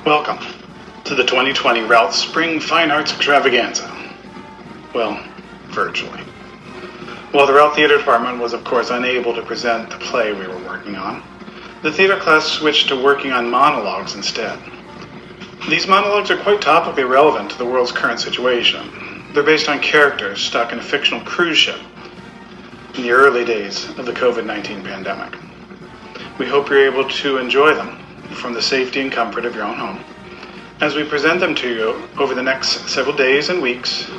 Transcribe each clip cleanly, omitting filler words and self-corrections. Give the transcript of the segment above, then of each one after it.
Welcome to the 2020 Routt Spring Fine Arts Extravaganza. Well, virtually. While the Routt Theater Department was of course unable to present the play we were working on, the theater class switched to working on monologues instead. These monologues are quite topically relevant to the world's current situation. They're based on characters stuck in a fictional cruise ship in the early days of the COVID-19 pandemic. We hope you're able to enjoy them from the safety and comfort of your own home, as we present them to you over the next several days and weeks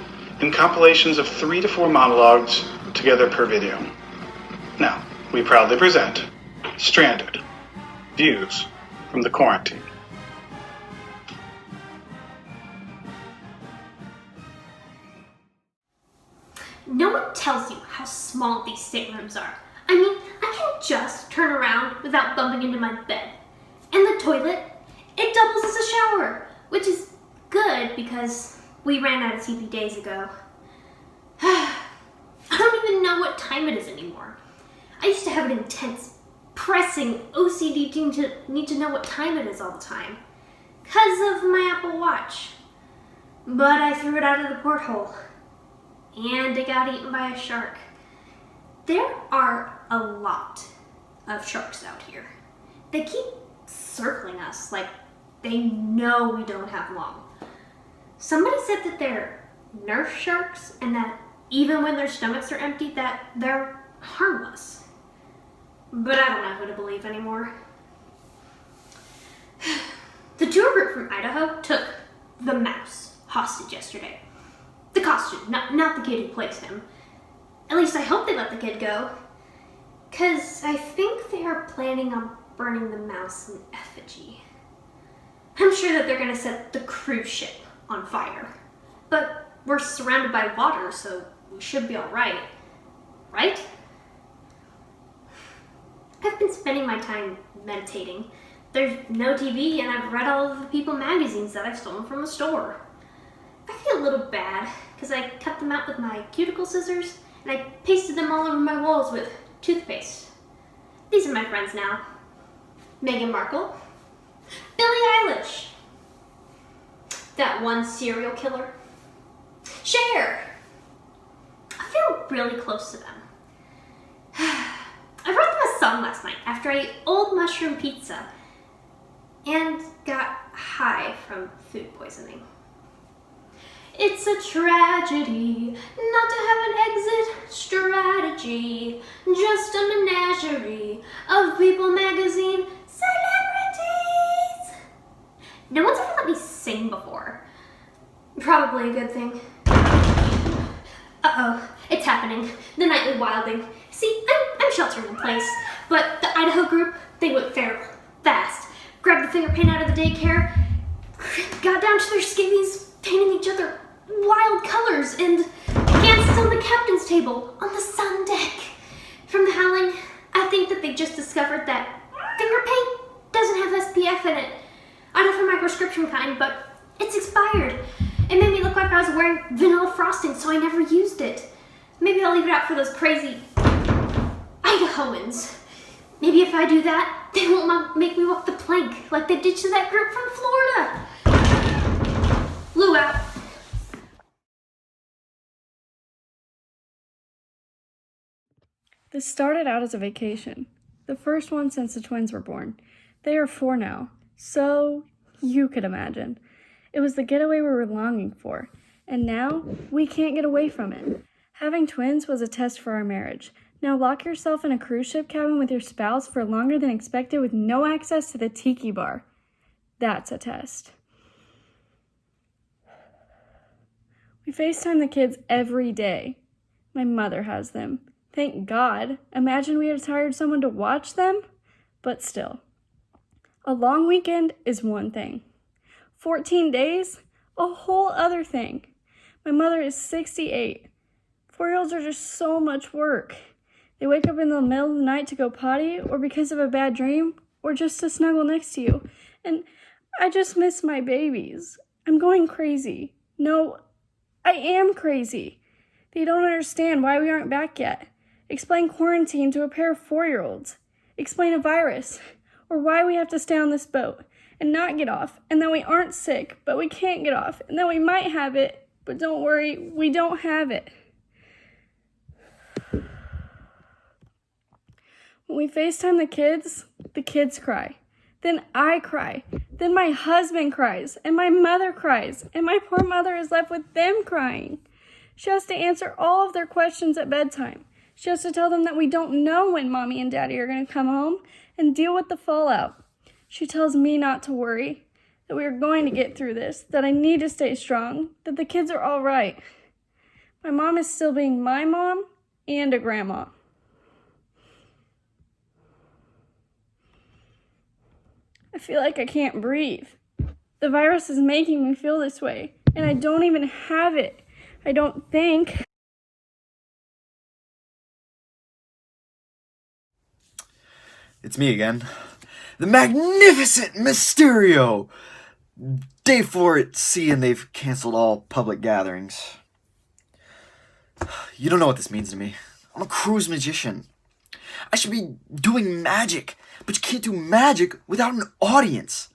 in compilations of 3 to 4 monologues together per video. Now, we proudly present Stranded, Views from the Quarantine. No one tells you how small these staterooms are. I mean, I can just turn around without bumping into my bed. And the toilet, it doubles as a shower, which is good because we ran out of TP days ago. I don't even know what time it is anymore. I used to have an intense, pressing OCD need to know what time it is all the time, because of my Apple Watch. But I threw it out of the porthole, and it got eaten by a shark. There are a lot of sharks out here. They keep circling us like they know we don't have long. Somebody said that they're nurse sharks and that even when their stomachs are empty that they're harmless. But I don't know who to believe anymore. The tour group from Idaho took the mouse hostage yesterday. The costume, not the kid who plays him. At least I hope they let the kid go. 'Cause I think they are planning on burning the mouse in effigy. I'm sure that they're gonna set the cruise ship on fire. But we're surrounded by water, so we should be alright. Right? I've been spending my time meditating. There's no TV, and I've read all of the People magazines that I've stolen from the store. I feel a little bad, because I cut them out with my cuticle scissors, and I pasted them all over my walls with toothpaste. These are my friends now. Meghan Markle, Billie Eilish, that one serial killer, Cher. I feel really close to them. I wrote them a song last night after I ate old mushroom pizza and got high from food poisoning. It's a tragedy not to have an exit strategy, just a menagerie of People magazine celebrities. No one's ever let me sing before. Probably a good thing. Uh-oh, it's happening. The nightly wilding. See, I'm sheltering in place, but the Idaho group, they went feral, fast, grabbed the finger paint out of the daycare, got down to their skivvies, painting each other wild colors, and danced on the captain's table on the sun deck. From the howling, I think that they just discovered that finger paint doesn't have SPF in it. I don't for my prescription kind, but it's expired. It made me look like I was wearing vanilla frosting, so I never used it. Maybe I'll leave it out for those crazy Idahoans. Maybe if I do that, they won't make me walk the plank like they did to that group from Florida. Lou out. This started out as a vacation, the first one since the twins were born. They are 4 now, so you could imagine. It was the getaway we were longing for, and now we can't get away from it. Having twins was a test for our marriage. Now lock yourself in a cruise ship cabin with your spouse for longer than expected with no access to the tiki bar. That's a test. We FaceTime the kids every day. My mother has them. Thank God. Imagine we had hired someone to watch them. But still. A long weekend is one thing. 14 days? A whole other thing. My mother is 68. 4-year-olds are just so much work. They wake up in the middle of the night to go potty, or because of a bad dream, or just to snuggle next to you. And I just miss my babies. I'm going crazy. No, I am crazy. They don't understand why we aren't back yet. Explain quarantine to a pair of 4-year-olds. Explain a virus, or why we have to stay on this boat. and not get off, and that we aren't sick, but we can't get off, and that we might have it, but don't worry, we don't have it. When we FaceTime the kids cry. Then I cry. Then my husband cries, and my mother cries, and my poor mother is left with them crying. She has to answer all of their questions at bedtime. She has to tell them that we don't know when mommy and daddy are going to come home and deal with the fallout. She tells me not to worry, that we are going to get through this, that I need to stay strong, that the kids are all right. My mom is still being my mom and a grandma. I feel like I can't breathe. The virus is making me feel this way, and I don't even have it. I don't think. It's me again. The magnificent Mysterio! Day 4 at sea and they've canceled all public gatherings. You don't know what this means to me. I'm a cruise magician. I should be doing magic, but you can't do magic without an audience.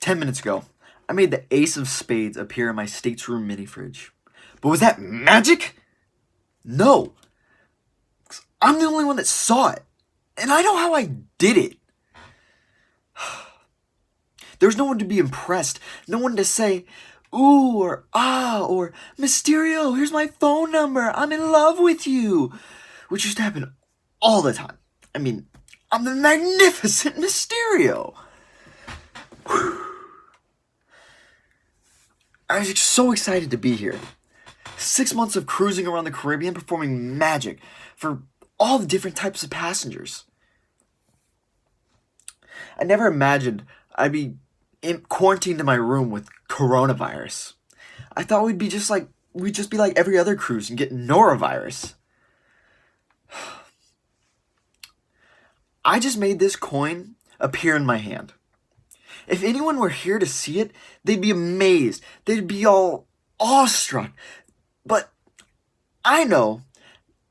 10 minutes ago, I made the ace of spades appear in my stateroom mini fridge. But was that magic? No. I'm the only one that saw it. And I know how I did it. There's no one to be impressed. No one to say, ooh, or ah, or Mysterio, here's my phone number. I'm in love with you. Which used to happen all the time. I mean, I'm the magnificent Mysterio. Whew. I was so excited to be here. 6 months of cruising around the Caribbean performing magic for all the different types of passengers. I never imagined I'd be quarantined in my room with coronavirus. I thought we'd just be like every other cruise and get norovirus. I just made this coin appear in my hand. If anyone were here to see it, they'd be amazed. They'd be all awestruck. But I know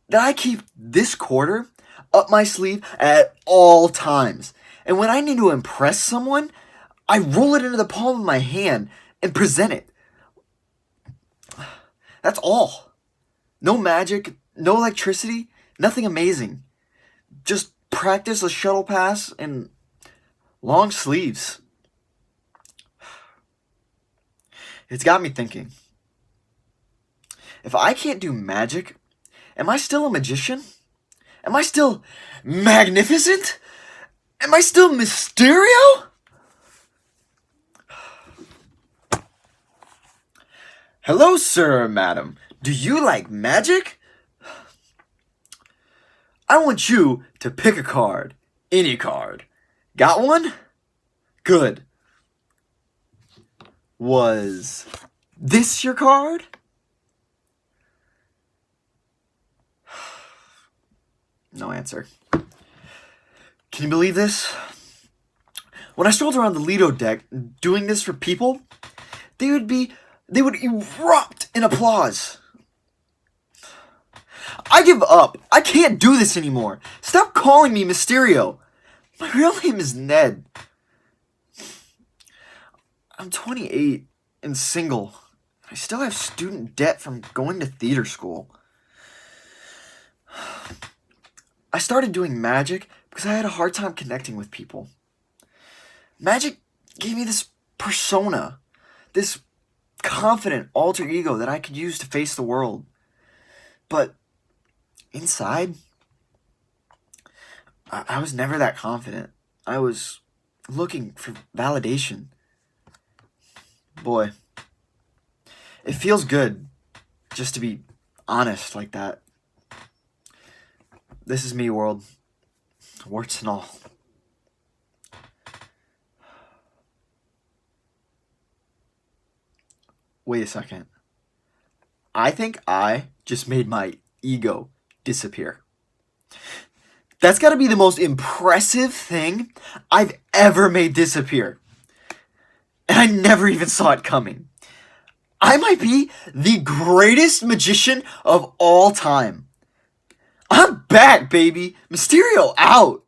that I keep this quarter up my sleeve at all times. And when I need to impress someone, I roll it into the palm of my hand and present it. That's all. No magic, no electricity, nothing amazing. Just practice a shuttle pass and long sleeves. It's got me thinking. If I can't do magic, am I still a magician? Am I still magnificent? Am I still Mysterio? Hello, sir or madam. Do you like magic? I want you to pick a card. Any card. Got one? Good. Was this your card? No answer. Can you believe this? When I strolled around the Lido deck doing this for people, they would erupt in applause. I give up. I can't do this anymore. Stop calling me Mysterio. My real name is Ned. I'm 28 and single. I still have student debt from going to theater school. I started doing magic because I had a hard time connecting with people. Magic gave me this persona, this confident alter ego that I could use to face the world. But inside, I was never that confident. I was looking for validation. Boy, it feels good just to be honest like that. This is me, world. Warts and all. Wait a second. I think I just made my ego disappear. That's got to be the most impressive thing I've ever made disappear. And I never even saw it coming. I might be the greatest magician of all time. I'm back, baby. Mysterio out.